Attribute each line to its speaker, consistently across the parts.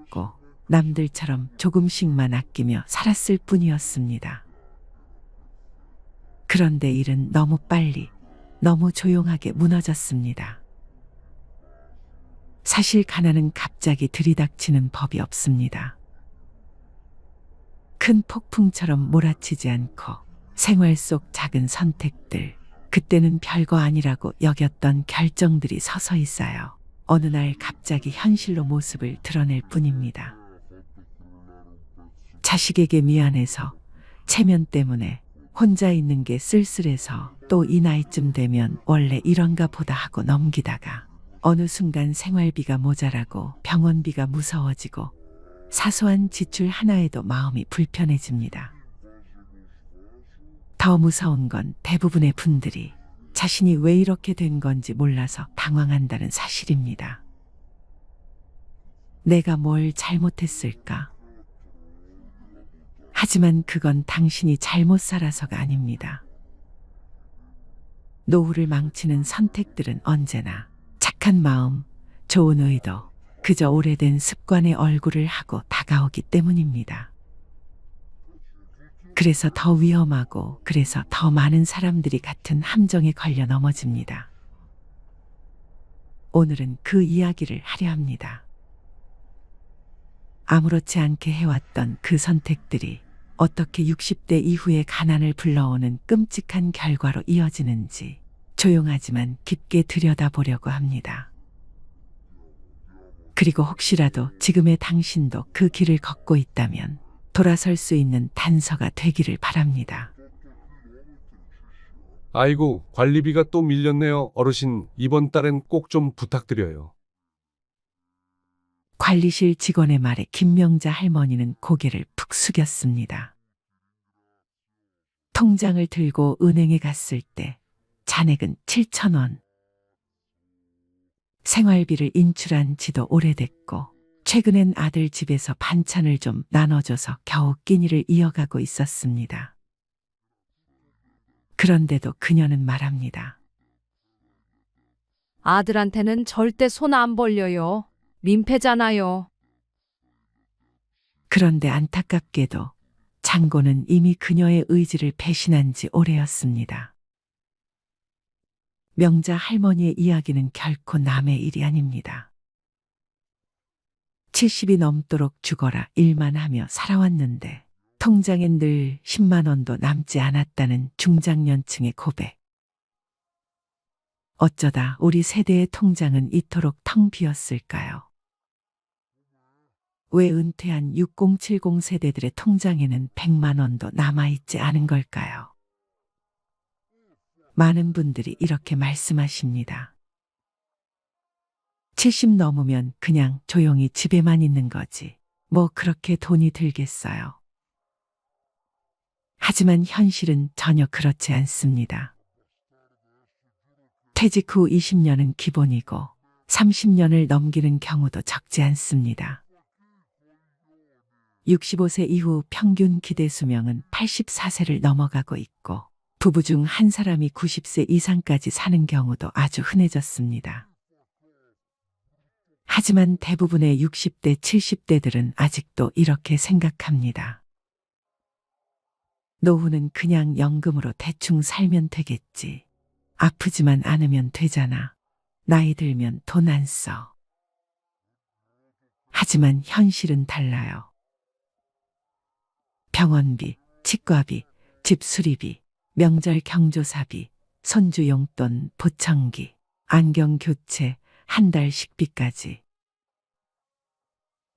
Speaker 1: 없었고 남들처럼 조금씩만 아끼며 살았을 뿐이었습니다. 그런데 일은 너무 빨리, 너무 조용하게 무너졌습니다. 사실 가난은 갑자기 들이닥치는 법이 없습니다. 큰 폭풍처럼 몰아치지 않고 생활 속 작은 선택들, 그때는 별거 아니라고 여겼던 결정들이 서서히 쌓여 어느 날 갑자기 현실로 모습을 드러낼 뿐입니다. 자식에게 미안해서, 체면 때문에, 혼자 있는 게 쓸쓸해서, 또 이 나이쯤 되면 원래 이런가 보다 하고 넘기다가 어느 순간 생활비가 모자라고 병원비가 무서워지고 사소한 지출 하나에도 마음이 불편해집니다. 더 무서운 건 대부분의 분들이 자신이 왜 이렇게 된 건지 몰라서 당황한다는 사실입니다. 내가 뭘 잘못했을까? 하지만 그건 당신이 잘못 살아서가 아닙니다. 노후를 망치는 선택들은 언제나 착한 마음, 좋은 의도, 그저 오래된 습관의 얼굴을 하고 다가오기 때문입니다. 그래서 더 위험하고, 그래서 더 많은 사람들이 같은 함정에 걸려 넘어집니다. 오늘은 그 이야기를 하려 합니다. 아무렇지 않게 해왔던 그 선택들이 어떻게 60대 이후의 가난을 불러오는 끔찍한 결과로 이어지는지 조용하지만 깊게 들여다보려고 합니다. 그리고 혹시라도 지금의 당신도 그 길을 걷고 있다면 돌아설 수 있는 단서가 되기를 바랍니다.
Speaker 2: 아이고, 관리비가 또 밀렸네요. 어르신, 이번 달엔 꼭 좀 부탁드려요.
Speaker 1: 관리실 직원의 말에 김명자 할머니는 고개를 푹 숙였습니다. 통장을 들고 은행에 갔을 때 잔액은 7,000원. 생활비를 인출한 지도 오래됐고 최근엔 아들 집에서 반찬을 좀 나눠줘서 겨우 끼니를 이어가고 있었습니다. 그런데도 그녀는 말합니다.
Speaker 3: 아들한테는 절대 손 안 벌려요. 민폐잖아요.
Speaker 1: 그런데 안타깝게도 장고는 이미 그녀의 의지를 배신한 지 오래였습니다. 명자 할머니의 이야기는 결코 남의 일이 아닙니다. 70이 넘도록 죽어라 일만 하며 살아왔는데 통장엔 늘 10만 원도 남지 않았다는 중장년층의 고백. 어쩌다 우리 세대의 통장은 이토록 텅 비었을까요? 왜 은퇴한 6070 세대들의 통장에는 100만 원도 남아있지 않은 걸까요? 많은 분들이 이렇게 말씀하십니다. 70 넘으면 그냥 조용히 집에만 있는 거지. 뭐 그렇게 돈이 들겠어요. 하지만 현실은 전혀 그렇지 않습니다. 퇴직 후 20년은 기본이고 30년을 넘기는 경우도 적지 않습니다. 65세 이후 평균 기대 수명은 84세를 넘어가고 있고 부부 중 한 사람이 90세 이상까지 사는 경우도 아주 흔해졌습니다. 하지만 대부분의 60대, 70대들은 아직도 이렇게 생각합니다. 노후는 그냥 연금으로 대충 살면 되겠지. 아프지만 않으면 되잖아. 나이 들면 돈 안 써. 하지만 현실은 달라요. 병원비, 치과비, 집 수리비, 명절 경조사비, 손주 용돈, 보청기, 안경 교체, 한 달 식비까지.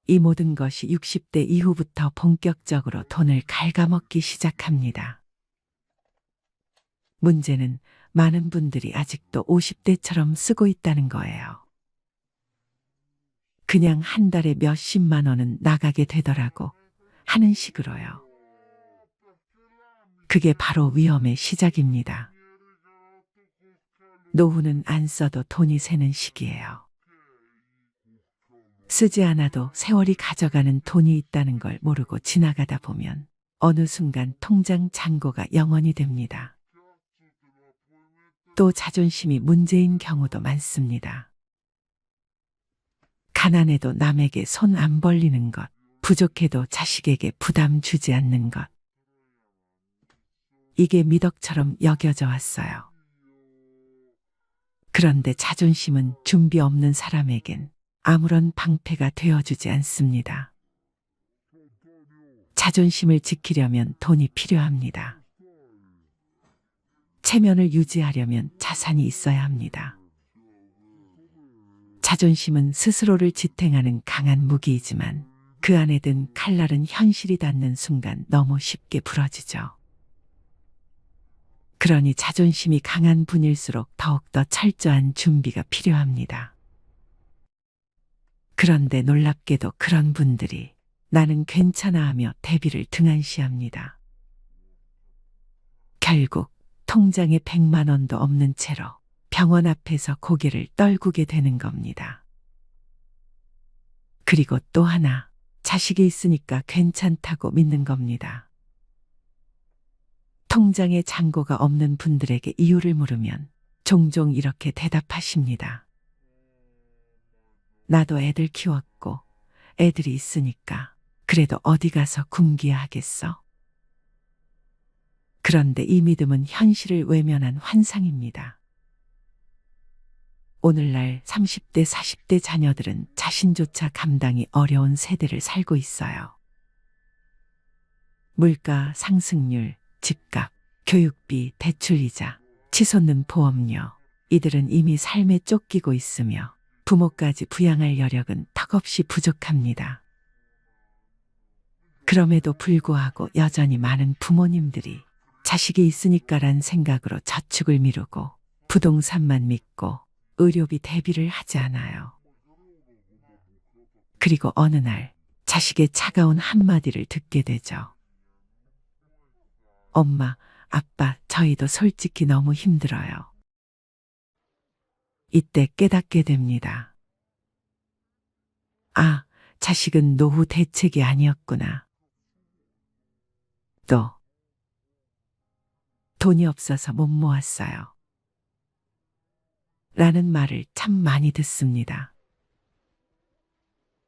Speaker 1: 이 모든 것이 60대 이후부터 본격적으로 돈을 갉아먹기 시작합니다. 문제는 많은 분들이 아직도 50대처럼 쓰고 있다는 거예요. 그냥 한 달에 몇십만 원은 나가게 되더라고 하는 식으로요. 그게 바로 위험의 시작입니다. 노후는 안 써도 돈이 새는 시기예요. 쓰지 않아도 세월이 가져가는 돈이 있다는 걸 모르고 지나가다 보면 어느 순간 통장 잔고가 0원이 됩니다. 또 자존심이 문제인 경우도 많습니다. 가난해도 남에게 손 안 벌리는 것, 부족해도 자식에게 부담 주지 않는 것. 이게 미덕처럼 여겨져 왔어요. 그런데 자존심은 준비 없는 사람에겐 아무런 방패가 되어주지 않습니다. 자존심을 지키려면 돈이 필요합니다. 체면을 유지하려면 자산이 있어야 합니다. 자존심은 스스로를 지탱하는 강한 무기이지만 그 안에 든 칼날은 현실이 닿는 순간 너무 쉽게 부러지죠. 그러니 자존심이 강한 분일수록 더욱더 철저한 준비가 필요합니다. 그런데 놀랍게도 그런 분들이 나는 괜찮아 하며 대비를 등한시합니다. 결국 통장에 100만 원도 없는 채로 병원 앞에서 고개를 떨구게 되는 겁니다. 그리고 또 하나, 자식이 있으니까 괜찮다고 믿는 겁니다. 통장에 잔고가 없는 분들에게 이유를 물으면 종종 이렇게 대답하십니다. 나도 애들 키웠고 애들이 있으니까 그래도 어디 가서 굶기야 하겠어. 그런데 이 믿음은 현실을 외면한 환상입니다. 오늘날 30대, 40대 자녀들은 자신조차 감당이 어려운 세대를 살고 있어요. 물가 상승률, 집값, 교육비, 대출이자, 치솟는 보험료, 이들은 이미 삶에 쫓기고 있으며 부모까지 부양할 여력은 턱없이 부족합니다. 그럼에도 불구하고 여전히 많은 부모님들이 자식이 있으니까란 생각으로 저축을 미루고 부동산만 믿고 의료비 대비를 하지 않아요. 그리고 어느 날 자식의 차가운 한마디를 듣게 되죠. 엄마, 아빠, 저희도 솔직히 너무 힘들어요. 이때 깨닫게 됩니다. 아, 자식은 노후 대책이 아니었구나. 또, 돈이 없어서 못 모았어요. 라는 말을 참 많이 듣습니다.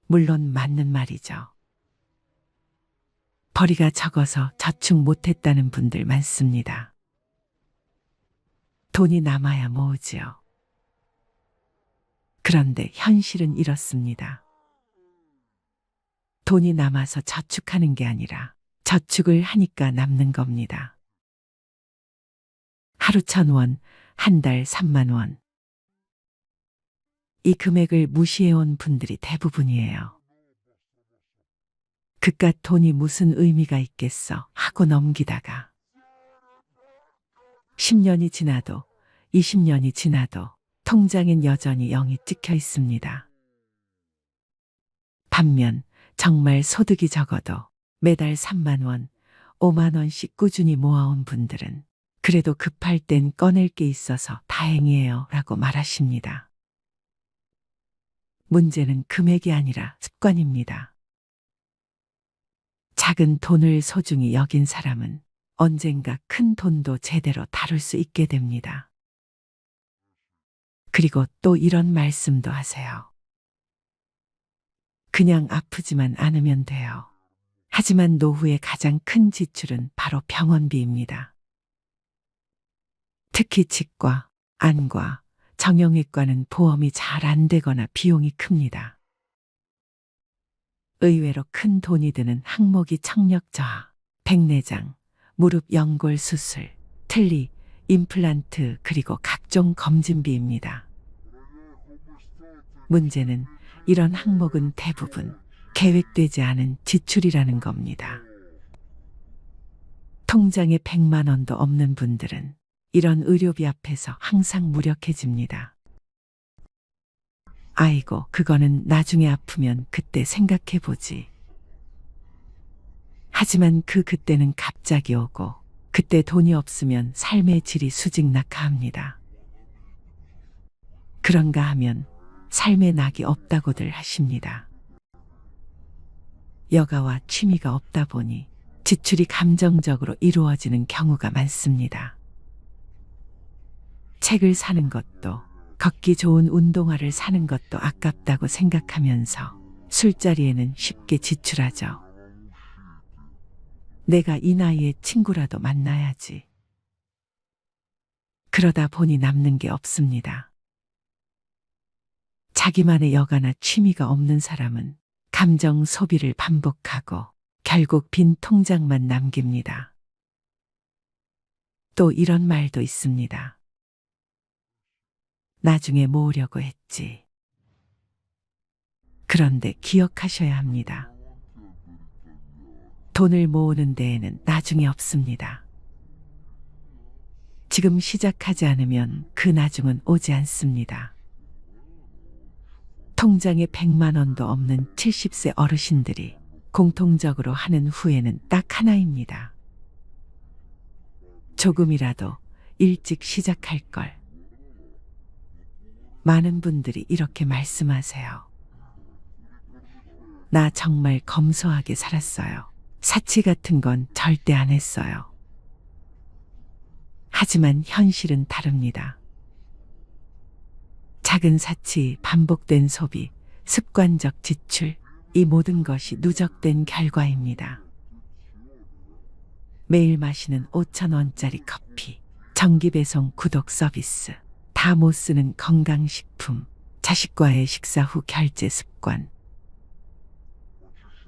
Speaker 1: 물론 맞는 말이죠. 벌이가 적어서 저축 못했다는 분들 많습니다. 돈이 남아야 모으지요. 그런데 현실은 이렇습니다. 돈이 남아서 저축하는 게 아니라 저축을 하니까 남는 겁니다. 하루 1,000원, 한 달 3만 원. 이 금액을 무시해온 분들이 대부분이에요. 그깟 돈이 무슨 의미가 있겠어 하고 넘기다가 10년이 지나도 20년이 지나도 통장엔 여전히 0이 찍혀 있습니다. 반면 정말 소득이 적어도 매달 3만 원, 5만 원씩 꾸준히 모아온 분들은 그래도 급할 땐 꺼낼 게 있어서 다행이에요 라고 말하십니다. 문제는 금액이 아니라 습관입니다. 작은 돈을 소중히 여긴 사람은 언젠가 큰 돈도 제대로 다룰 수 있게 됩니다. 그리고 또 이런 말씀도 하세요. 그냥 아프지만 않으면 돼요. 하지만 노후의 가장 큰 지출은 바로 병원비입니다. 특히 치과, 안과, 정형외과는 보험이 잘 안 되거나 비용이 큽니다. 의외로 큰 돈이 드는 항목이 청력 저하, 백내장, 무릎 연골 수술, 틀니, 임플란트 그리고 각종 검진비입니다. 문제는 이런 항목은 대부분 계획되지 않은 지출이라는 겁니다. 통장에 100만 원도 없는 분들은 이런 의료비 앞에서 항상 무력해집니다. 아이고, 그거는 나중에 아프면 그때 생각해보지. 하지만 그때는 갑자기 오고 그때 돈이 없으면 삶의 질이 수직낙하합니다. 그런가 하면 삶의 낙이 없다고들 하십니다. 여가와 취미가 없다 보니 지출이 감정적으로 이루어지는 경우가 많습니다. 책을 사는 것도, 걷기 좋은 운동화를 사는 것도 아깝다고 생각하면서 술자리에는 쉽게 지출하죠. 내가 이 나이에 친구라도 만나야지. 그러다 보니 남는 게 없습니다. 자기만의 여가나 취미가 없는 사람은 감정 소비를 반복하고 결국 빈 통장만 남깁니다. 또 이런 말도 있습니다. 나중에 모으려고 했지. 그런데 기억하셔야 합니다. 돈을 모으는 데에는 나중이 없습니다. 지금 시작하지 않으면 그 나중은 오지 않습니다. 통장에 100만 원도 없는 70세 어르신들이 공통적으로 하는 후회는 딱 하나입니다. 조금이라도 일찍 시작할 걸. 많은 분들이 이렇게 말씀하세요. 나 정말 검소하게 살았어요. 사치 같은 건 절대 안 했어요. 하지만 현실은 다릅니다. 작은 사치, 반복된 소비, 습관적 지출, 이 모든 것이 누적된 결과입니다. 매일 마시는 5,000원짜리 커피, 정기 배송 구독 서비스, 다 못 쓰는 건강식품, 자식과의 식사 후 결제 습관.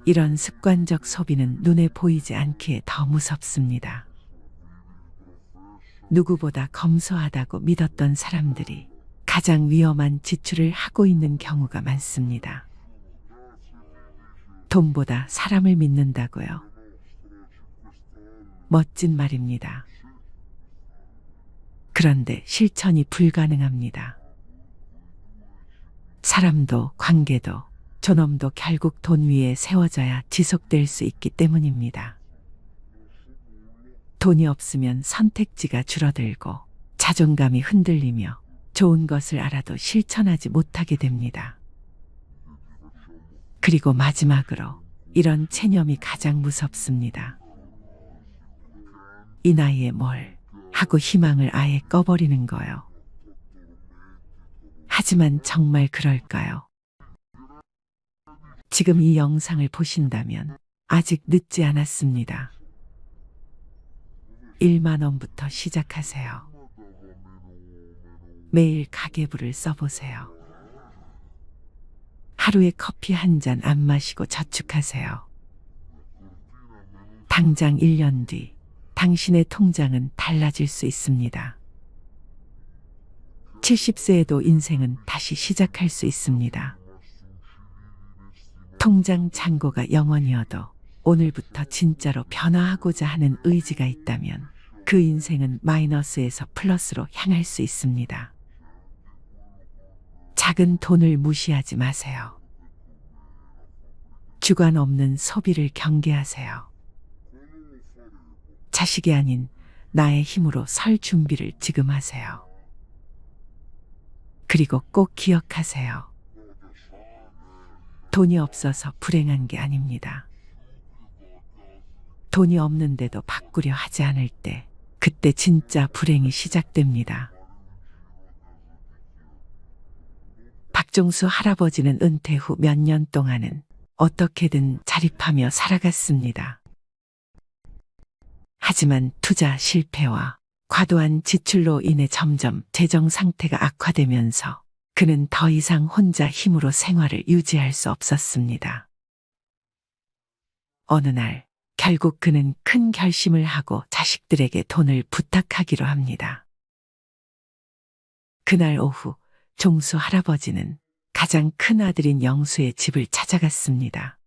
Speaker 1: 이런 습관적 소비는 눈에 보이지 않기에 더 무섭습니다. 누구보다 검소하다고 믿었던 사람들이 가장 위험한 지출을 하고 있는 경우가 많습니다. 돈보다 사람을 믿는다고요. 멋진 말입니다. 그런데 실천이 불가능합니다. 사람도 관계도 존엄도 결국 돈 위에 세워져야 지속될 수 있기 때문입니다. 돈이 없으면 선택지가 줄어들고 자존감이 흔들리며 좋은 것을 알아도 실천하지 못하게 됩니다. 그리고 마지막으로 이런 체념이 가장 무섭습니다. 이 나이에 뭘 하고 희망을 아예 꺼버리는 거요. 하지만 정말 그럴까요? 지금 이 영상을 보신다면 아직 늦지 않았습니다. 1만 원부터 시작하세요. 매일 가계부를 써보세요. 하루에 커피 한 잔 안 마시고 저축하세요. 당장 1년 뒤 당신의 통장은 달라질 수 있습니다. 70세에도 인생은 다시 시작할 수 있습니다. 통장 잔고가 0원이어도 오늘부터 진짜로 변화하고자 하는 의지가 있다면 그 인생은 마이너스에서 플러스로 향할 수 있습니다. 작은 돈을 무시하지 마세요. 주관 없는 소비를 경계하세요. 자식이 아닌 나의 힘으로 설 준비를 지금 하세요. 그리고 꼭 기억하세요. 돈이 없어서 불행한 게 아닙니다. 돈이 없는데도 바꾸려 하지 않을 때, 그때 진짜 불행이 시작됩니다. 박종수 할아버지는 은퇴 후 몇 년 동안은 어떻게든 자립하며 살아갔습니다. 하지만 투자 실패와 과도한 지출로 인해 점점 재정 상태가 악화되면서 그는 더 이상 혼자 힘으로 생활을 유지할 수 없었습니다. 어느 날 결국 그는 큰 결심을 하고 자식들에게 돈을 부탁하기로 합니다. 그날 오후 종수 할아버지는 가장 큰 아들인 영수의 집을 찾아갔습니다.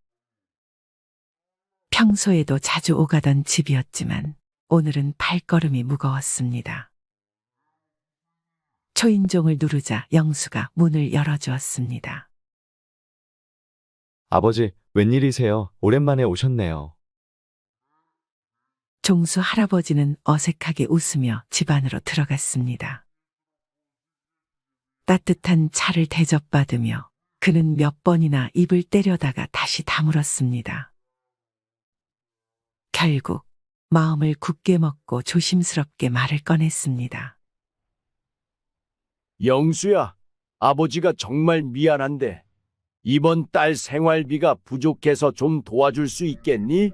Speaker 1: 평소에도 자주 오가던 집이었지만 오늘은 발걸음이 무거웠습니다. 초인종을 누르자 영수가 문을 열어주었습니다.
Speaker 4: 아버지, 웬일이세요? 오랜만에 오셨네요.
Speaker 1: 종수 할아버지는 어색하게 웃으며 집 안으로 들어갔습니다. 따뜻한 차를 대접받으며 그는 몇 번이나 입을 때려다가 다시 다물었습니다. 결국 마음을 굳게 먹고 조심스럽게 말을 꺼냈습니다.
Speaker 5: 영수야, 아버지가 정말 미안한데 이번 달 생활비가 부족해서 좀 도와줄 수 있겠니?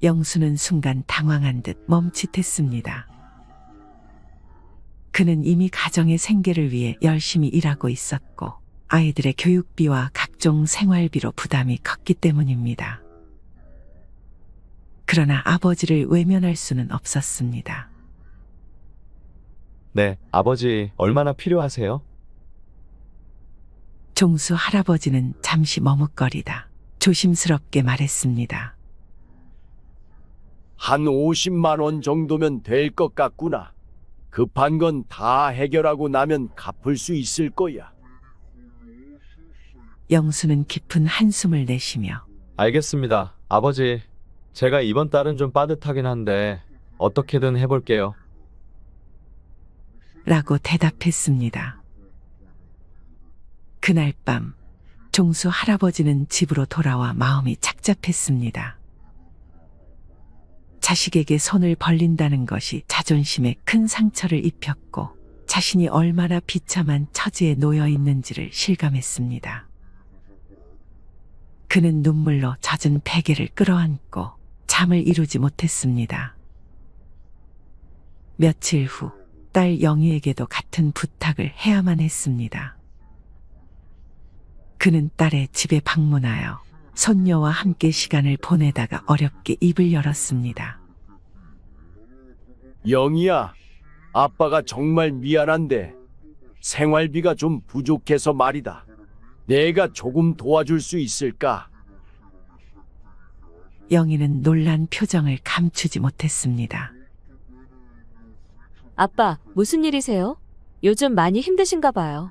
Speaker 1: 영수는 순간 당황한 듯 멈칫했습니다. 그는 이미 가정의 생계를 위해 열심히 일하고 있었고 아이들의 교육비와 각종 생활비로 부담이 컸기 때문입니다. 그러나 아버지를 외면할 수는 없었습니다.
Speaker 4: 네, 아버지 얼마나 필요하세요?
Speaker 1: 종수 할아버지는 잠시 머뭇거리다 조심스럽게 말했습니다.
Speaker 5: 한 50만 원 정도면 될 것 같구나. 급한 건 다 해결하고 나면 갚을 수 있을 거야.
Speaker 1: 영수는 깊은 한숨을 내쉬며
Speaker 4: 알겠습니다. 아버지, 제가 이번 달은 좀 빠듯하긴 한데 어떻게든 해볼게요.
Speaker 1: 라고 대답했습니다. 그날 밤 종수 할아버지는 집으로 돌아와 마음이 착잡했습니다. 자식에게 손을 벌린다는 것이 자존심에 큰 상처를 입혔고 자신이 얼마나 비참한 처지에 놓여 있는지를 실감했습니다. 그는 눈물로 젖은 베개를 끌어안고 잠을 이루지 못했습니다. 며칠 후 딸 영희에게도 같은 부탁을 해야만 했습니다. 그는 딸의 집에 방문하여 손녀와 함께 시간을 보내다가 어렵게 입을 열었습니다.
Speaker 5: 영희야, 아빠가 정말 미안한데 생활비가 좀 부족해서 말이다. 내가 조금 도와줄 수 있을까?
Speaker 1: 영희는 놀란 표정을 감추지 못했습니다.
Speaker 6: 아빠, 무슨 일이세요? 요즘 많이 힘드신가 봐요.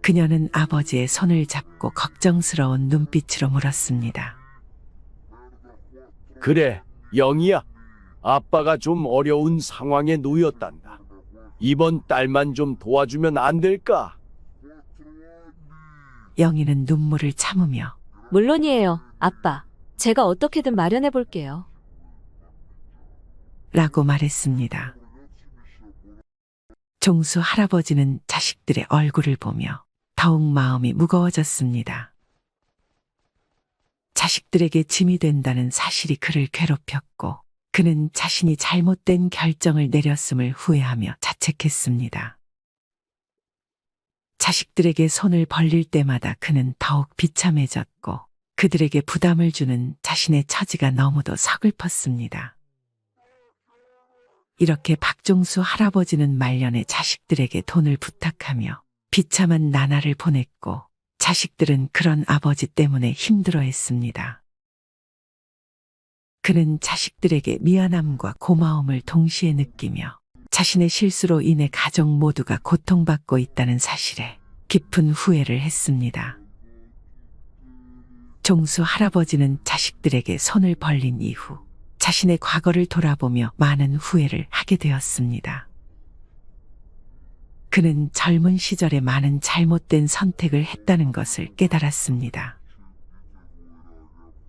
Speaker 1: 그녀는 아버지의 손을 잡고 걱정스러운 눈빛으로 물었습니다.
Speaker 5: 그래, 영희야. 아빠가 좀 어려운 상황에 놓였단다. 이번 달만 좀 도와주면 안 될까?
Speaker 1: 영희는 눈물을 참으며
Speaker 6: 물론이에요, 아빠. 제가 어떻게든 마련해 볼게요.
Speaker 1: 라고 말했습니다. 종수 할아버지는 자식들의 얼굴을 보며 더욱 마음이 무거워졌습니다. 자식들에게 짐이 된다는 사실이 그를 괴롭혔고 그는 자신이 잘못된 결정을 내렸음을 후회하며 자책했습니다. 자식들에게 손을 벌릴 때마다 그는 더욱 비참해졌고 그들에게 부담을 주는 자신의 처지가 너무도 서글펐습니다. 이렇게 박종수 할아버지는 말년에 자식들에게 돈을 부탁하며 비참한 나날을 보냈고 자식들은 그런 아버지 때문에 힘들어했습니다. 그는 자식들에게 미안함과 고마움을 동시에 느끼며 자신의 실수로 인해 가족 모두가 고통받고 있다는 사실에 깊은 후회를 했습니다. 종수 할아버지는 자식들에게 손을 벌린 이후 자신의 과거를 돌아보며 많은 후회를 하게 되었습니다. 그는 젊은 시절에 많은 잘못된 선택을 했다는 것을 깨달았습니다.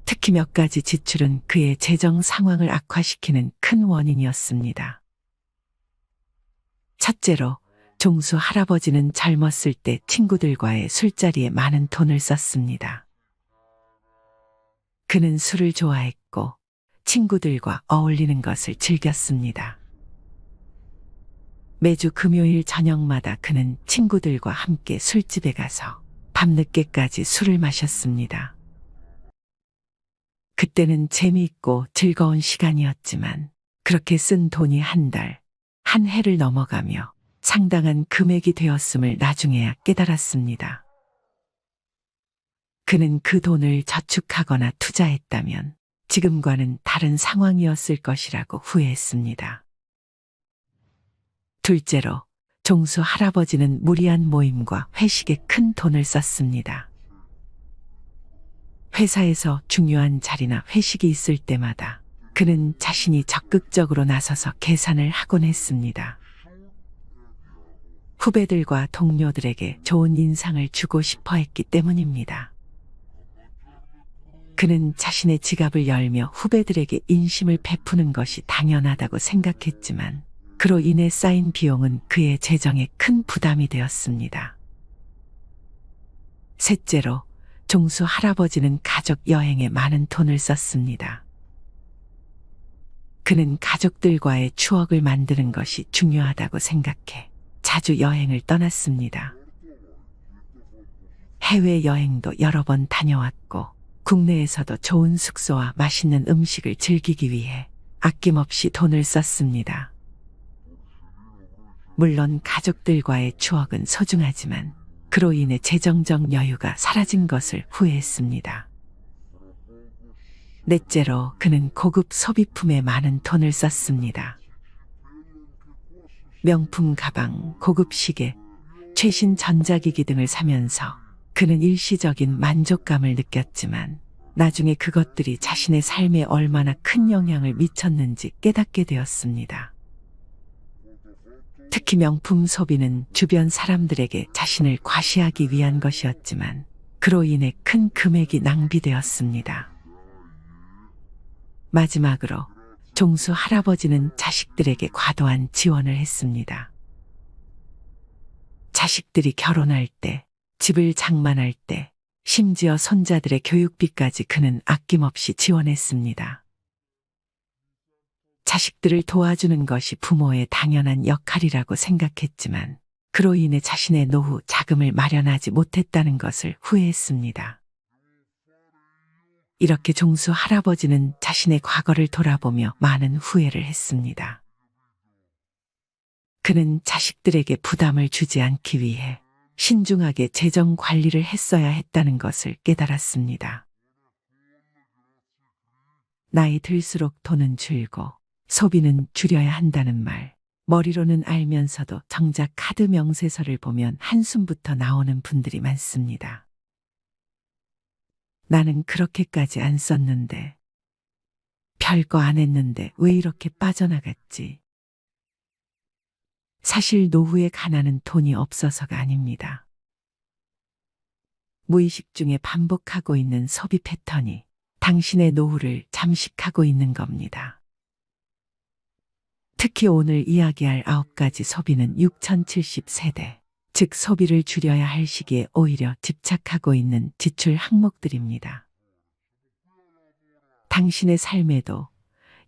Speaker 1: 특히 몇 가지 지출은 그의 재정 상황을 악화시키는 큰 원인이었습니다. 첫째로, 종수 할아버지는 젊었을 때 친구들과의 술자리에 많은 돈을 썼습니다. 그는 술을 좋아했고 친구들과 어울리는 것을 즐겼습니다. 매주 금요일 저녁마다 그는 친구들과 함께 술집에 가서 밤늦게까지 술을 마셨습니다. 그때는 재미있고 즐거운 시간이었지만 그렇게 쓴 돈이 한 달, 한 해를 넘어가며 상당한 금액이 되었음을 나중에야 깨달았습니다. 그는 그 돈을 저축하거나 투자했다면 지금과는 다른 상황이었을 것이라고 후회했습니다. 둘째로, 종수 할아버지는 무리한 모임과 회식에 큰 돈을 썼습니다. 회사에서 중요한 자리나 회식이 있을 때마다 그는 자신이 적극적으로 나서서 계산을 하곤 했습니다. 후배들과 동료들에게 좋은 인상을 주고 싶어 했기 때문입니다. 그는 자신의 지갑을 열며 후배들에게 인심을 베푸는 것이 당연하다고 생각했지만 그로 인해 쌓인 비용은 그의 재정에 큰 부담이 되었습니다. 셋째로 종수 할아버지는 가족 여행에 많은 돈을 썼습니다. 그는 가족들과의 추억을 만드는 것이 중요하다고 생각해 자주 여행을 떠났습니다. 해외여행도 여러 번 다녀왔고 국내에서도 좋은 숙소와 맛있는 음식을 즐기기 위해 아낌없이 돈을 썼습니다. 물론 가족들과의 추억은 소중하지만 그로 인해 재정적 여유가 사라진 것을 후회했습니다. 넷째로 그는 고급 소비품에 많은 돈을 썼습니다. 명품 가방, 고급 시계, 최신 전자기기 등을 사면서 그는 일시적인 만족감을 느꼈지만 나중에 그것들이 자신의 삶에 얼마나 큰 영향을 미쳤는지 깨닫게 되었습니다. 특히 명품 소비는 주변 사람들에게 자신을 과시하기 위한 것이었지만 그로 인해 큰 금액이 낭비되었습니다. 마지막으로 종수 할아버지는 자식들에게 과도한 지원을 했습니다. 자식들이 결혼할 때, 집을 장만할 때, 심지어 손자들의 교육비까지 그는 아낌없이 지원했습니다. 자식들을 도와주는 것이 부모의 당연한 역할이라고 생각했지만 그로 인해 자신의 노후 자금을 마련하지 못했다는 것을 후회했습니다. 이렇게 종수 할아버지는 자신의 과거를 돌아보며 많은 후회를 했습니다. 그는 자식들에게 부담을 주지 않기 위해 신중하게 재정 관리를 했어야 했다는 것을 깨달았습니다. 나이 들수록 돈은 줄고 소비는 줄여야 한다는 말, 머리로는 알면서도 정작 카드 명세서를 보면 한숨부터 나오는 분들이 많습니다. 나는 그렇게까지 안 썼는데, 별거 안 했는데 왜 이렇게 빠져나갔지? 사실 노후의 가난은 돈이 없어서가 아닙니다. 무의식 중에 반복하고 있는 소비 패턴이 당신의 노후를 잠식하고 있는 겁니다. 특히 오늘 이야기할 9가지 소비는 6070세대, 즉 소비를 줄여야 할 시기에 오히려 집착하고 있는 지출 항목들입니다. 당신의 삶에도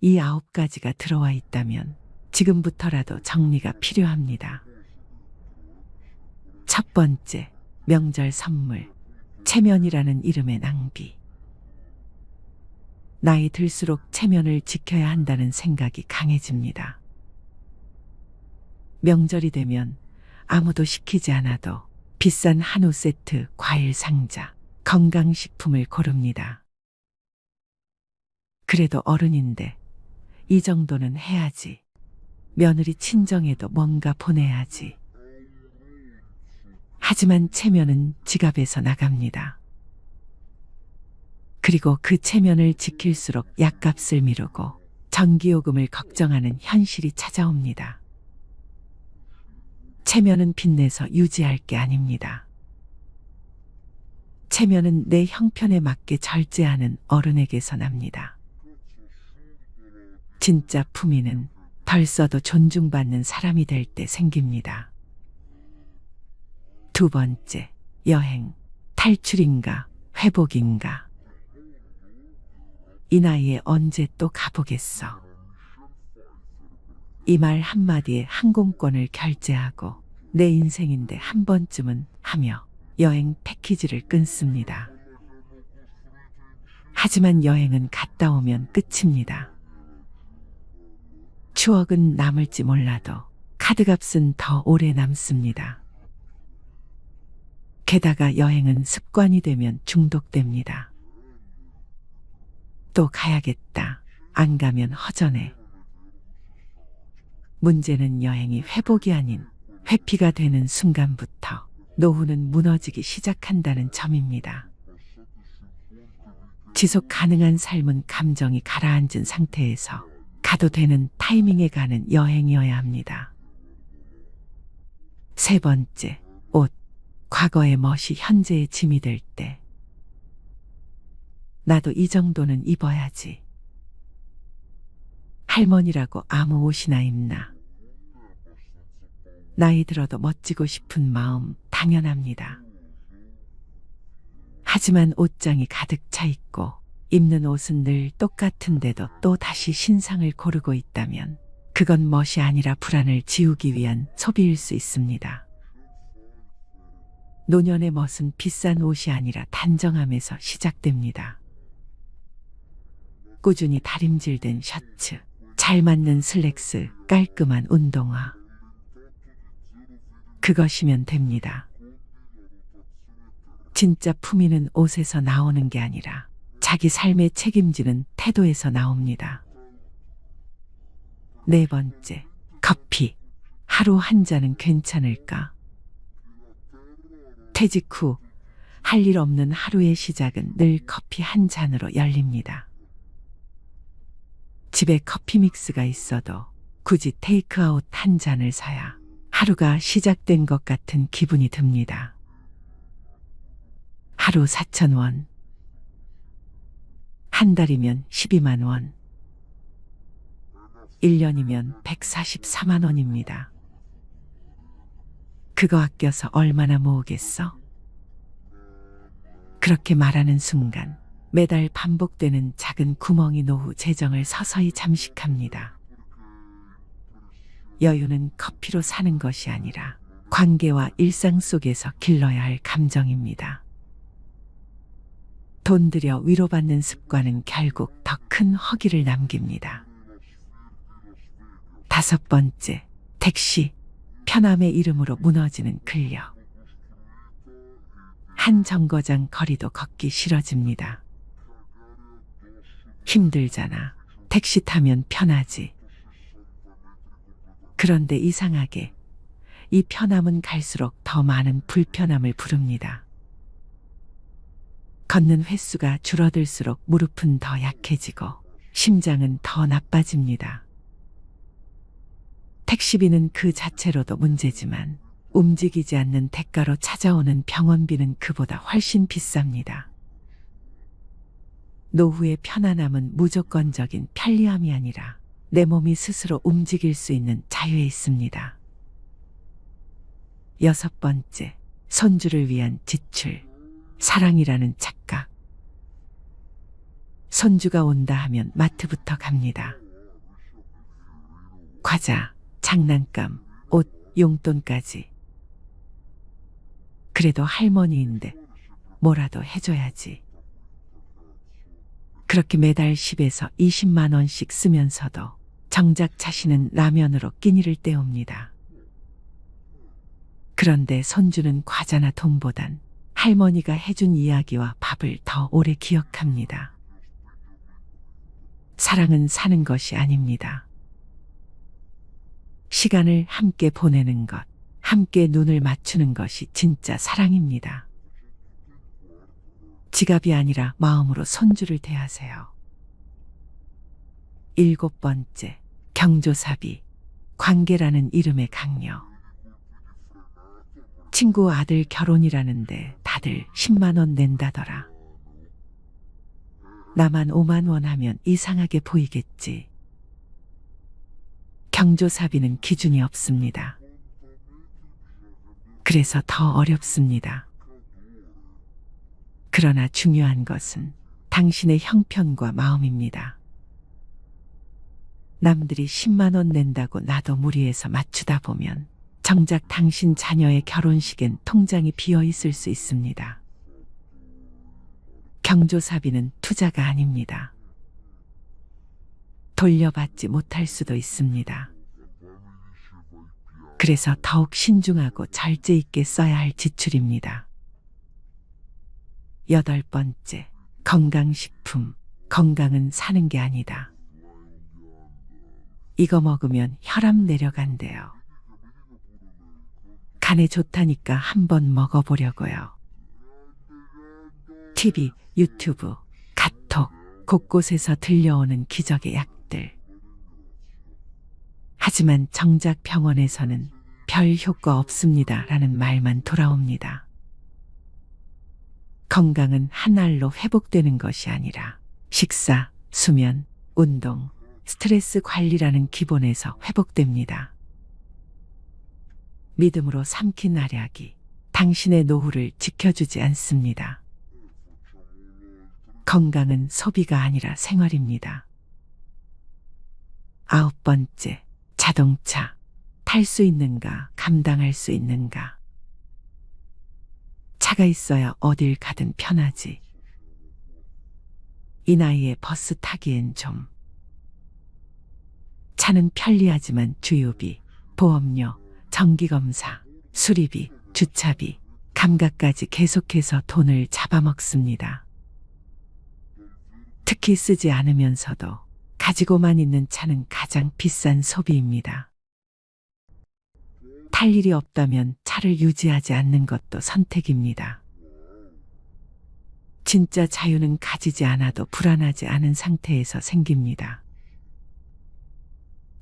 Speaker 1: 이 9가지가 들어와 있다면 지금부터라도 정리가 필요합니다. 첫 번째, 명절 선물, 체면이라는 이름의 낭비. 나이 들수록 체면을 지켜야 한다는 생각이 강해집니다. 명절이 되면 아무도 시키지 않아도 비싼 한우 세트, 과일 상자, 건강식품을 고릅니다. 그래도 어른인데 이 정도는 해야지. 며느리 친정에도 뭔가 보내야지. 하지만 체면은 지갑에서 나갑니다. 그리고 그 체면을 지킬수록 약값을 미루고 전기요금을 걱정하는 현실이 찾아옵니다. 체면은 빚내서 유지할 게 아닙니다. 체면은 내 형편에 맞게 절제하는 어른에게서 납니다. 진짜 품위는 덜 써도 존중받는 사람이 될 때 생깁니다. 두 번째, 여행, 탈출인가, 회복인가. 이 나이에 언제 또 가보겠어. 이 말 한마디에 항공권을 결제하고 내 인생인데 한 번쯤은 하며 여행 패키지를 끊습니다. 하지만 여행은 갔다 오면 끝입니다. 추억은 남을지 몰라도 카드값은 더 오래 남습니다. 게다가 여행은 습관이 되면 중독됩니다. 또 가야겠다. 안 가면 허전해. 문제는 여행이 회복이 아닌 회피가 되는 순간부터 노후는 무너지기 시작한다는 점입니다. 지속 가능한 삶은 감정이 가라앉은 상태에서 가도 되는 타이밍에 가는 여행이어야 합니다. 세 번째, 옷. 과거의 멋이 현재의 짐이 될 때. 나도 이 정도는 입어야지. 할머니라고 아무 옷이나 입나. 나이 들어도 멋지고 싶은 마음 당연합니다. 하지만 옷장이 가득 차 있고 입는 옷은 늘 똑같은데도 또 다시 신상을 고르고 있다면 그건 멋이 아니라 불안을 지우기 위한 소비일 수 있습니다. 노년의 멋은 비싼 옷이 아니라 단정함에서 시작됩니다. 꾸준히 다림질된 셔츠, 잘 맞는 슬랙스, 깔끔한 운동화. 그것이면 됩니다. 진짜 품위는 옷에서 나오는 게 아니라 자기 삶에 책임지는 태도에서 나옵니다. 네 번째, 커피. 하루 한 잔은 괜찮을까? 퇴직 후 할 일 없는 하루의 시작은 늘 커피 한 잔으로 열립니다. 집에 커피 믹스가 있어도 굳이 테이크아웃 한 잔을 사야 하루가 시작된 것 같은 기분이 듭니다. 하루 4,000원. 한 달이면 12만 원. 1년이면 144만 원입니다. 그거 아껴서 얼마나 모으겠어? 그렇게 말하는 순간 매달 반복되는 작은 구멍이 노후 재정을 서서히 잠식합니다. 여유는 커피로 사는 것이 아니라 관계와 일상 속에서 길러야 할 감정입니다. 돈 들여 위로받는 습관은 결국 더 큰 허기를 남깁니다. 다섯 번째, 택시. 편함의 이름으로 무너지는 근력. 한 정거장 거리도 걷기 싫어집니다. 힘들잖아. 택시 타면 편하지. 그런데 이상하게 이 편함은 갈수록 더 많은 불편함을 부릅니다. 걷는 횟수가 줄어들수록 무릎은 더 약해지고 심장은 더 나빠집니다. 택시비는 그 자체로도 문제지만 움직이지 않는 대가로 찾아오는 병원비는 그보다 훨씬 비쌉니다. 노후의 편안함은 무조건적인 편리함이 아니라 내 몸이 스스로 움직일 수 있는 자유에 있습니다. 여섯 번째, 손주를 위한 지출. 사랑이라는 착각. 손주가 온다 하면 마트부터 갑니다. 과자, 장난감, 옷, 용돈까지. 그래도 할머니인데 뭐라도 해줘야지. 그렇게 매달 10에서 20만 원씩 쓰면서도 정작 자신은 라면으로 끼니를 때웁니다. 그런데 손주는 과자나 돈보단 할머니가 해준 이야기와 밥을 더 오래 기억합니다. 사랑은 사는 것이 아닙니다. 시간을 함께 보내는 것, 함께 눈을 맞추는 것이 진짜 사랑입니다. 지갑이 아니라 마음으로 손주를 대하세요. 일곱 번째, 경조사비. 관계라는 이름의 강요. 친구 아들 결혼이라는데 다들 10만 원 낸다더라. 나만 5만 원 하면 이상하게 보이겠지. 경조사비는 기준이 없습니다. 그래서 더 어렵습니다. 그러나 중요한 것은 당신의 형편과 마음입니다. 남들이 10만 원 낸다고 나도 무리해서 맞추다 보면 정작 당신 자녀의 결혼식엔 통장이 비어 있을 수 있습니다. 경조사비는 투자가 아닙니다. 돌려받지 못할 수도 있습니다. 그래서 더욱 신중하고 절제 있게 써야 할 지출입니다. 여덟 번째, 건강식품. 건강은 사는 게 아니다. 이거 먹으면 혈압 내려간대요. 간에 좋다니까 한번 먹어보려고요. TV, 유튜브, 카톡, 곳곳에서 들려오는 기적의 약들. 하지만 정작 병원에서는 별 효과 없습니다 라는 말만 돌아옵니다. 건강은 한 알로 회복되는 것이 아니라 식사, 수면, 운동, 스트레스 관리라는 기본에서 회복됩니다. 믿음으로 삼킨 알약이 당신의 노후를 지켜주지 않습니다. 건강은 소비가 아니라 생활입니다. 9번째, 자동차. 탈 수 있는가, 감당할 수 있는가. 차가 있어야 어딜 가든 편하지. 이 나이에 버스 타기엔 좀. 차는 편리하지만 주유비, 보험료, 정기검사, 수리비, 주차비, 감가까지 계속해서 돈을 잡아먹습니다. 특히 쓰지 않으면서도 가지고만 있는 차는 가장 비싼 소비입니다. 탈 일이 없다면 차를 유지하지 않는 것도 선택입니다. 진짜 자유는 가지지 않아도 불안하지 않은 상태에서 생깁니다.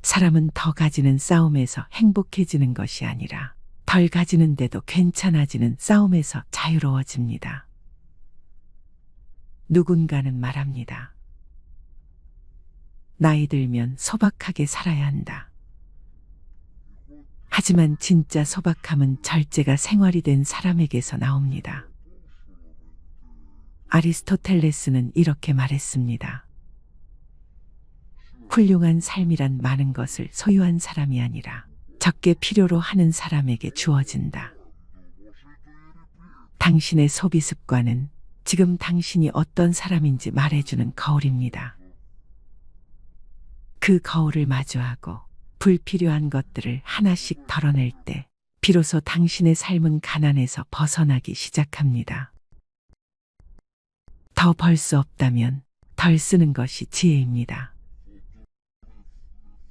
Speaker 1: 사람은 더 가지는 싸움에서 행복해지는 것이 아니라 덜 가지는데도 괜찮아지는 싸움에서 자유로워집니다. 누군가는 말합니다. 나이 들면 소박하게 살아야 한다. 하지만 진짜 소박함은 절제가 생활이 된 사람에게서 나옵니다. 아리스토텔레스는 이렇게 말했습니다. 훌륭한 삶이란 많은 것을 소유한 사람이 아니라 적게 필요로 하는 사람에게 주어진다. 당신의 소비 습관은 지금 당신이 어떤 사람인지 말해주는 거울입니다. 그 거울을 마주하고 불필요한 것들을 하나씩 덜어낼 때 비로소 당신의 삶은 가난에서 벗어나기 시작합니다. 더 벌 수 없다면 덜 쓰는 것이 지혜입니다.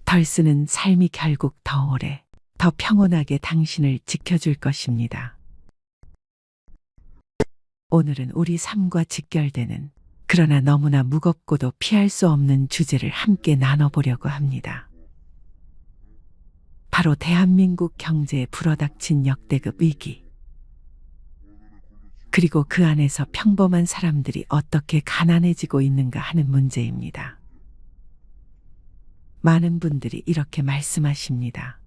Speaker 1: 덜 쓰는 삶이 결국 더 오래, 더 평온하게 당신을 지켜줄 것입니다. 오늘은 우리 삶과 직결되는 그러나 너무나 무겁고도 피할 수 없는 주제를 함께 나눠보려고 합니다. 바로 대한민국 경제에 불어닥친 역대급 위기. 그리고 그 안에서 평범한 사람들이 어떻게 가난해지고 있는가 하는 문제입니다. 많은 분들이 이렇게 말씀하십니다.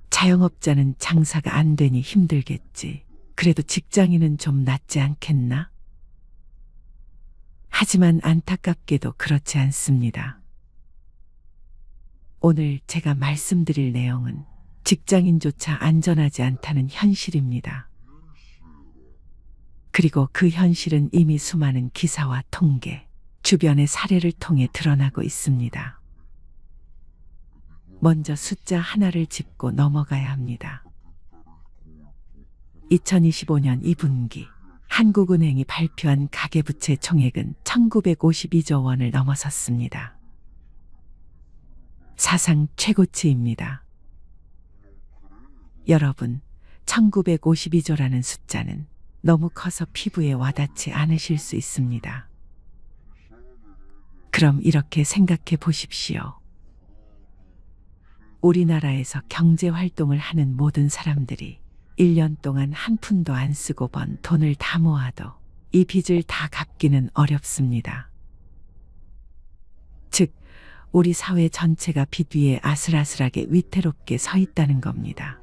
Speaker 1: 자영업자는 장사가 안 되니 힘들겠지. 그래도 직장인은 좀 낫지 않겠나? 하지만 안타깝게도 그렇지 않습니다. 오늘 제가 말씀드릴 내용은 직장인조차 안전하지 않다는 현실입니다. 그리고 그 현실은 이미 수많은 기사와 통계, 주변의 사례를 통해 드러나고 있습니다. 먼저 숫자 하나를 짚고 넘어가야 합니다. 2025년 2분기 한국은행이 발표한 가계부채 총액은 1952조 원을 넘어섰습니다. 사상 최고치입니다. 여러분, 1952조라는 숫자는 너무 커서 피부에 와닿지 않으실 수 있습니다. 그럼 이렇게 생각해 보십시오. 우리나라에서 경제 활동을 하는 모든 사람들이 1년 동안 한 푼도 안 쓰고 번 돈을 다 모아도 이 빚을 다 갚기는 어렵습니다. 즉, 우리 사회 전체가 빚 위에 아슬아슬하게 위태롭게 서 있다는 겁니다.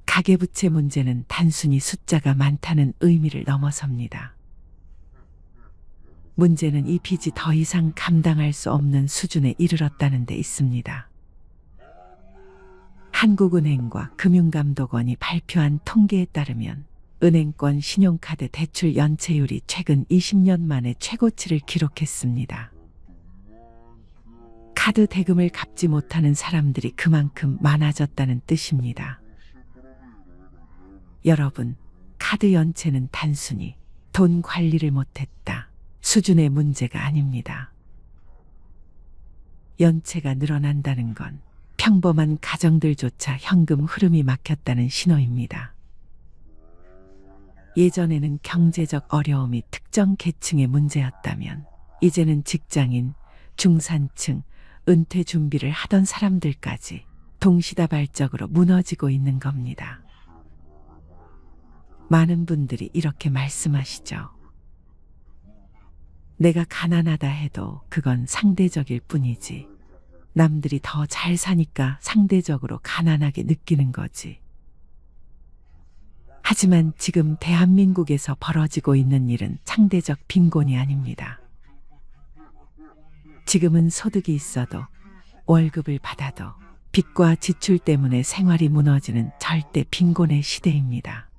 Speaker 1: 가계부채 문제는 단순히 숫자가 많다는 의미를 넘어섭니다. 문제는 이 빚이 더 이상 감당할 수 없는 수준에 이르렀다는 데 있습니다. 한국은행과 금융감독원이 발표한 통계에 따르면 은행권 신용카드 대출 연체율이 최근 20년 만에 최고치를 기록했습니다. 카드 대금을 갚지 못하는 사람들이 그만큼 많아졌다는 뜻입니다. 여러분, 카드 연체는 단순히 돈 관리를 못했다 수준의 문제가 아닙니다. 연체가 늘어난다는 건 평범한 가정들조차 현금 흐름이 막혔다는 신호입니다. 예전에는 경제적 어려움이 특정 계층의 문제였다면 이제는 직장인, 중산층, 은퇴 준비를 하던 사람들까지 동시다발적으로 무너지고 있는 겁니다. 많은 분들이 이렇게 말씀하시죠. 내가 가난하다 해도 그건 상대적일 뿐이지. 남들이 더 잘 사니까 상대적으로 가난하게 느끼는 거지. 하지만 지금 대한민국에서 벌어지고 있는 일은 상대적 빈곤이 아닙니다. 지금은 소득이 있어도 월급을 받아도 빚과 지출 때문에 생활이 무너지는 절대 빈곤의 시대입니다.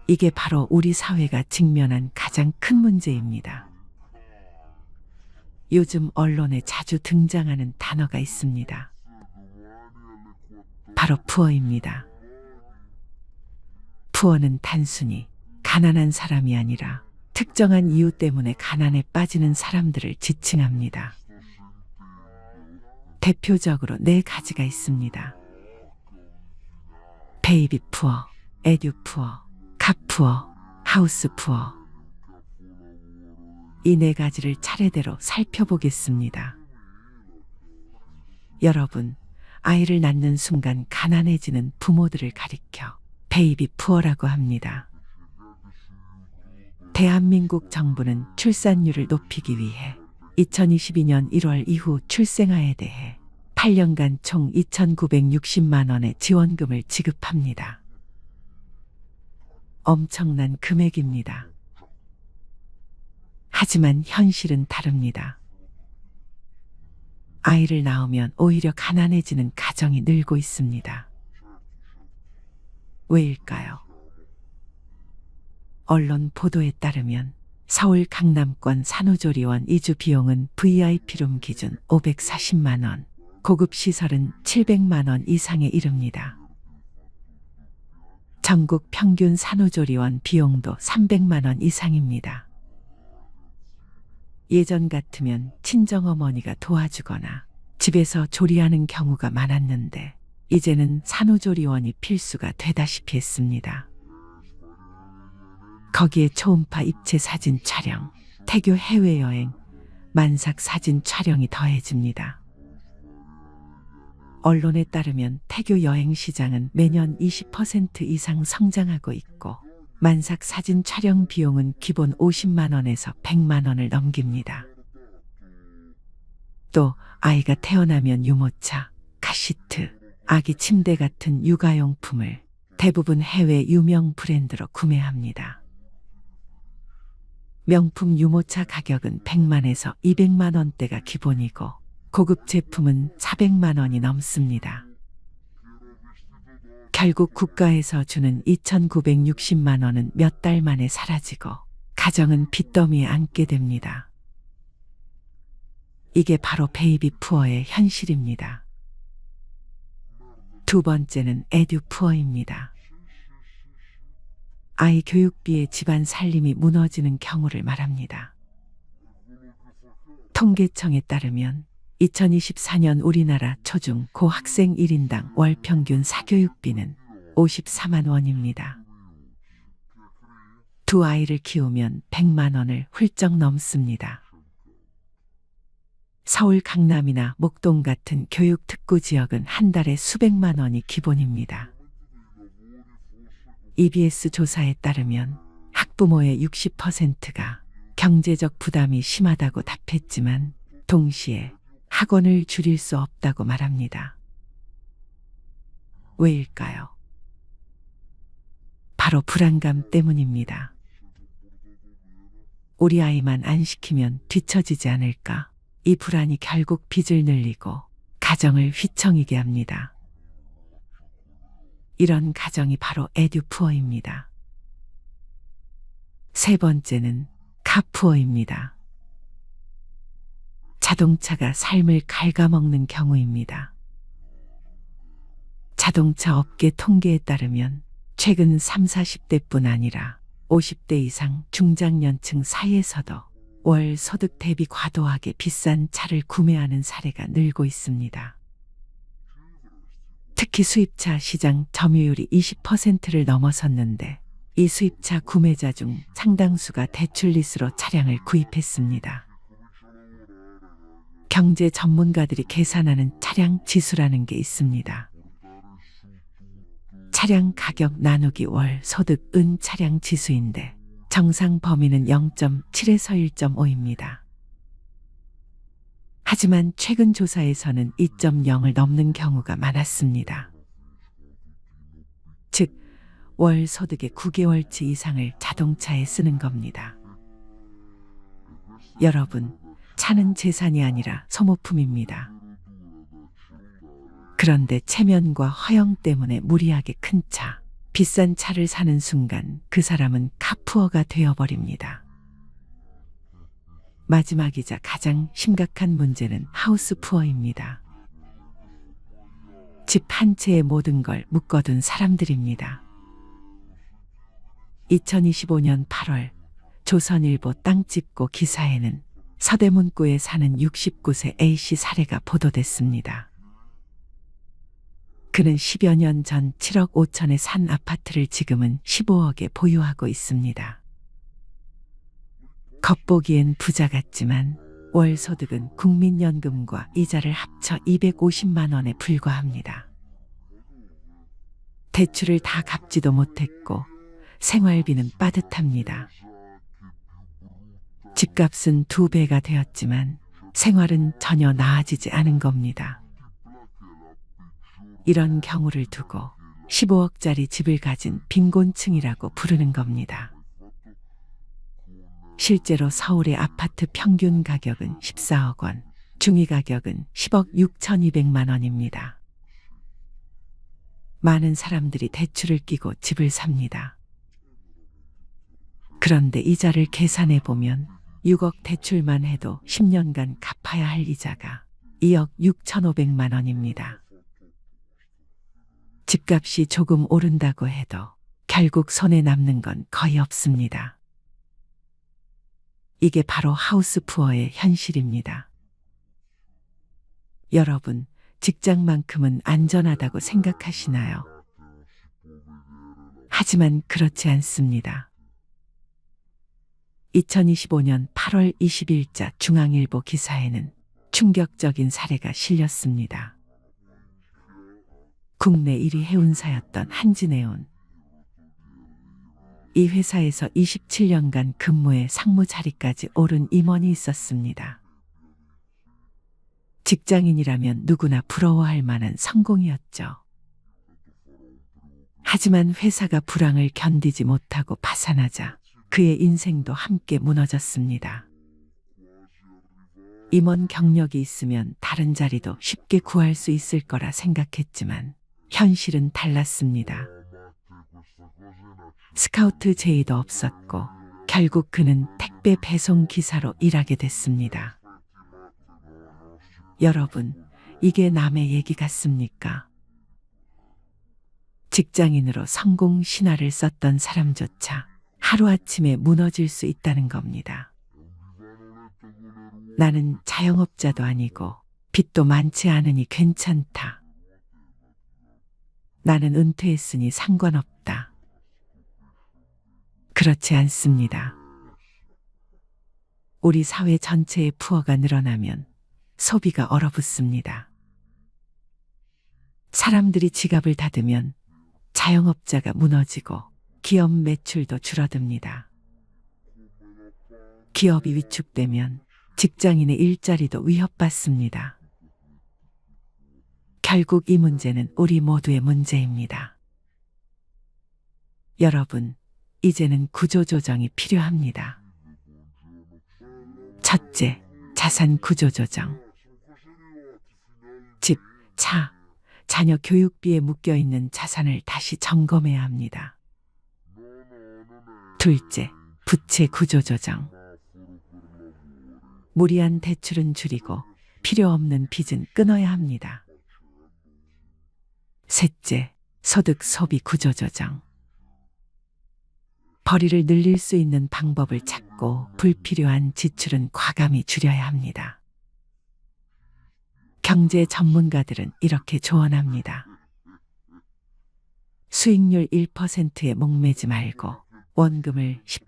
Speaker 1: 이게 바로 우리 사회가 직면한 가장 큰 문제입니다. 요즘 언론에 자주 등장하는 단어가 있습니다. 바로 푸어입니다. 푸어는 단순히 가난한 사람이 아니라 특정한 이유 때문에 가난에 빠지는 사람들을 지칭합니다. 대표적으로 4가지가 있습니다. 베이비 푸어, 에듀 푸어, 카 푸어, 하우스 푸어. 이 4가지를 차례대로 살펴보겠습니다. 여러분, 아이를 낳는 순간 가난해지는 부모들을 가리켜 베이비 푸어라고 합니다. 대한민국 정부는 출산율을 높이기 위해 2022년 1월 이후 출생아에 대해 8년간 총 2,960만 원의 지원금을 지급합니다. 엄청난 금액입니다. 하지만 현실은 다릅니다. 아이를 낳으면 오히려 가난해지는 가정이 늘고 있습니다. 왜일까요? 언론 보도에 따르면 서울 강남권 산후조리원 이주 비용은 VIP룸 기준 540만 원, 고급 시설은 700만 원 이상에 이릅니다. 전국 평균 산후조리원 비용도 300만 원 이상입니다. 예전 같으면 친정어머니가 도와주거나 집에서 조리하는 경우가 많았는데 이제는 산후조리원이 필수가 되다시피 했습니다. 거기에 초음파 입체 사진 촬영, 태교 해외여행, 만삭 사진 촬영이 더해집니다. 언론에 따르면 태교 여행 시장은 매년 20% 이상 성장하고 있고 만삭 사진 촬영 비용은 기본 50만 원에서 100만 원을 넘깁니다. 또 아이가 태어나면 유모차, 카시트, 아기 침대 같은 육아용품을 대부분 해외 유명 브랜드로 구매합니다. 명품 유모차 가격은 100만에서 200만 원대가 기본이고 고급 제품은 400만 원이 넘습니다. 결국 국가에서 주는 2,960만 원은 몇 달 만에 사라지고 가정은 빚더미에 앉게 됩니다. 이게 바로 베이비 푸어의 현실입니다. 2번째는 에듀 푸어입니다. 아이 교육비에 집안 살림이 무너지는 경우를 말합니다. 통계청에 따르면 2024년 우리나라 초중 고 학생 1인당 월 평균 사교육비는 54만 원입니다. 2 아이를 키우면 100만 원을 훌쩍 넘습니다. 서울 강남이나 목동 같은 교육 특구 지역은 한 달에 수백만 원이 기본입니다. EBS 조사에 따르면 학부모의 60%가 경제적 부담이 심하다고 답했지만 동시에 학원을 줄일 수 없다고 말합니다. 왜일까요? 바로 불안감 때문입니다. 우리 아이만 안 시키면 뒤처지지 않을까? 이 불안이 결국 빚을 늘리고 가정을 휘청이게 합니다. 이런 가정이 바로 에듀푸어입니다. 3번째는 카푸어입니다. 자동차가 삶을 갉아먹는 경우입니다. 자동차 업계 통계에 따르면 최근 30, 40대뿐 아니라 50대 이상 중장년층 사이에서도 월 소득 대비 과도하게 비싼 차를 구매하는 사례가 늘고 있습니다. 특히 수입차 시장 점유율이 20%를 넘어섰는데 이 수입차 구매자 중 상당수가 대출 리스로 차량을 구입했습니다. 경제 전문가들이 계산하는 차량 지수라는 게 있습니다. 차량 가격 나누기 월 소득 은 차량 지수인데 정상 범위는 0.7에서 1.5입니다. 하지만 최근 조사에서는 2.0을 넘는 경우가 많았습니다. 즉, 월 소득의 9개월치 이상을 자동차에 쓰는 겁니다. 여러분, 차는 재산이 아니라 소모품입니다. 그런데 체면과 허영 때문에 무리하게 큰 차, 비싼 차를 사는 순간 그 사람은 카푸어가 되어버립니다. 마지막이자 가장 심각한 문제는 하우스푸어입니다. 집 한 채의 모든 걸 묶어둔 사람들입니다. 2025년 8월 조선일보 땅집고 기사에는 서대문구에 사는 69세 A씨 사례가 보도됐습니다. 그는 10여 년 전 7억 5천에 산 아파트를 지금은 15억에 보유하고 있습니다. 겉보기엔 부자 같지만 월 소득은 국민연금과 이자를 합쳐 250만 원에 불과합니다. 대출을 다 갚지도 못했고 생활비는 빠듯합니다. 집값은 2배가 되었지만 생활은 전혀 나아지지 않은 겁니다. 이런 경우를 두고 15억짜리 집을 가진 빈곤층이라고 부르는 겁니다. 실제로 서울의 아파트 평균 가격은 14억 원, 중위 가격은 10억 6,200만 원입니다. 많은 사람들이 대출을 끼고 집을 삽니다. 그런데 이자를 계산해 보면 6억 대출만 해도 10년간 갚아야 할 이자가 2억 6,500만 원입니다. 집값이 조금 오른다고 해도 결국 손에 남는 건 거의 없습니다. 이게 바로 하우스푸어의 현실입니다. 여러분, 직장만큼은 안전하다고 생각하시나요? 하지만 그렇지 않습니다. 2025년 8월 20일자 중앙일보 기사에는 충격적인 사례가 실렸습니다. 국내 1위 해운사였던 한진해운. 이 회사에서 27년간 근무해 상무 자리까지 오른 임원이 있었습니다. 직장인이라면 누구나 부러워할 만한 성공이었죠. 하지만 회사가 불황을 견디지 못하고 파산하자 그의 인생도 함께 무너졌습니다. 임원 경력이 있으면 다른 자리도 쉽게 구할 수 있을 거라 생각했지만 현실은 달랐습니다. 스카우트 제의도 없었고 결국 그는 택배 배송 기사로 일하게 됐습니다. 여러분, 이게 남의 얘기 같습니까? 직장인으로 성공 신화를 썼던 사람조차 하루아침에 무너질 수 있다는 겁니다. 나는 자영업자도 아니고 빚도 많지 않으니 괜찮다. 나는 은퇴했으니 상관없다. 그렇지 않습니다. 우리 사회 전체의 푸어가 늘어나면 소비가 얼어붙습니다. 사람들이 지갑을 닫으면 자영업자가 무너지고 기업 매출도 줄어듭니다. 기업이 위축되면 직장인의 일자리도 위협받습니다. 결국 이 문제는 우리 모두의 문제입니다. 여러분, 이제는 구조조정이 필요합니다. 첫째, 자산 구조조정. 집, 차, 자녀 교육비에 묶여있는 자산을 다시 점검해야 합니다. 둘째, 부채 구조조정. 무리한 대출은 줄이고 필요 없는 빚은 끊어야 합니다. 셋째, 소득 소비 구조조정. 벌이를 늘릴 수 있는 방법을 찾고 불필요한 지출은 과감히 줄여야 합니다. 경제 전문가들은 이렇게 조언합니다. 수익률 1%에 목매지 말고 원금을 10%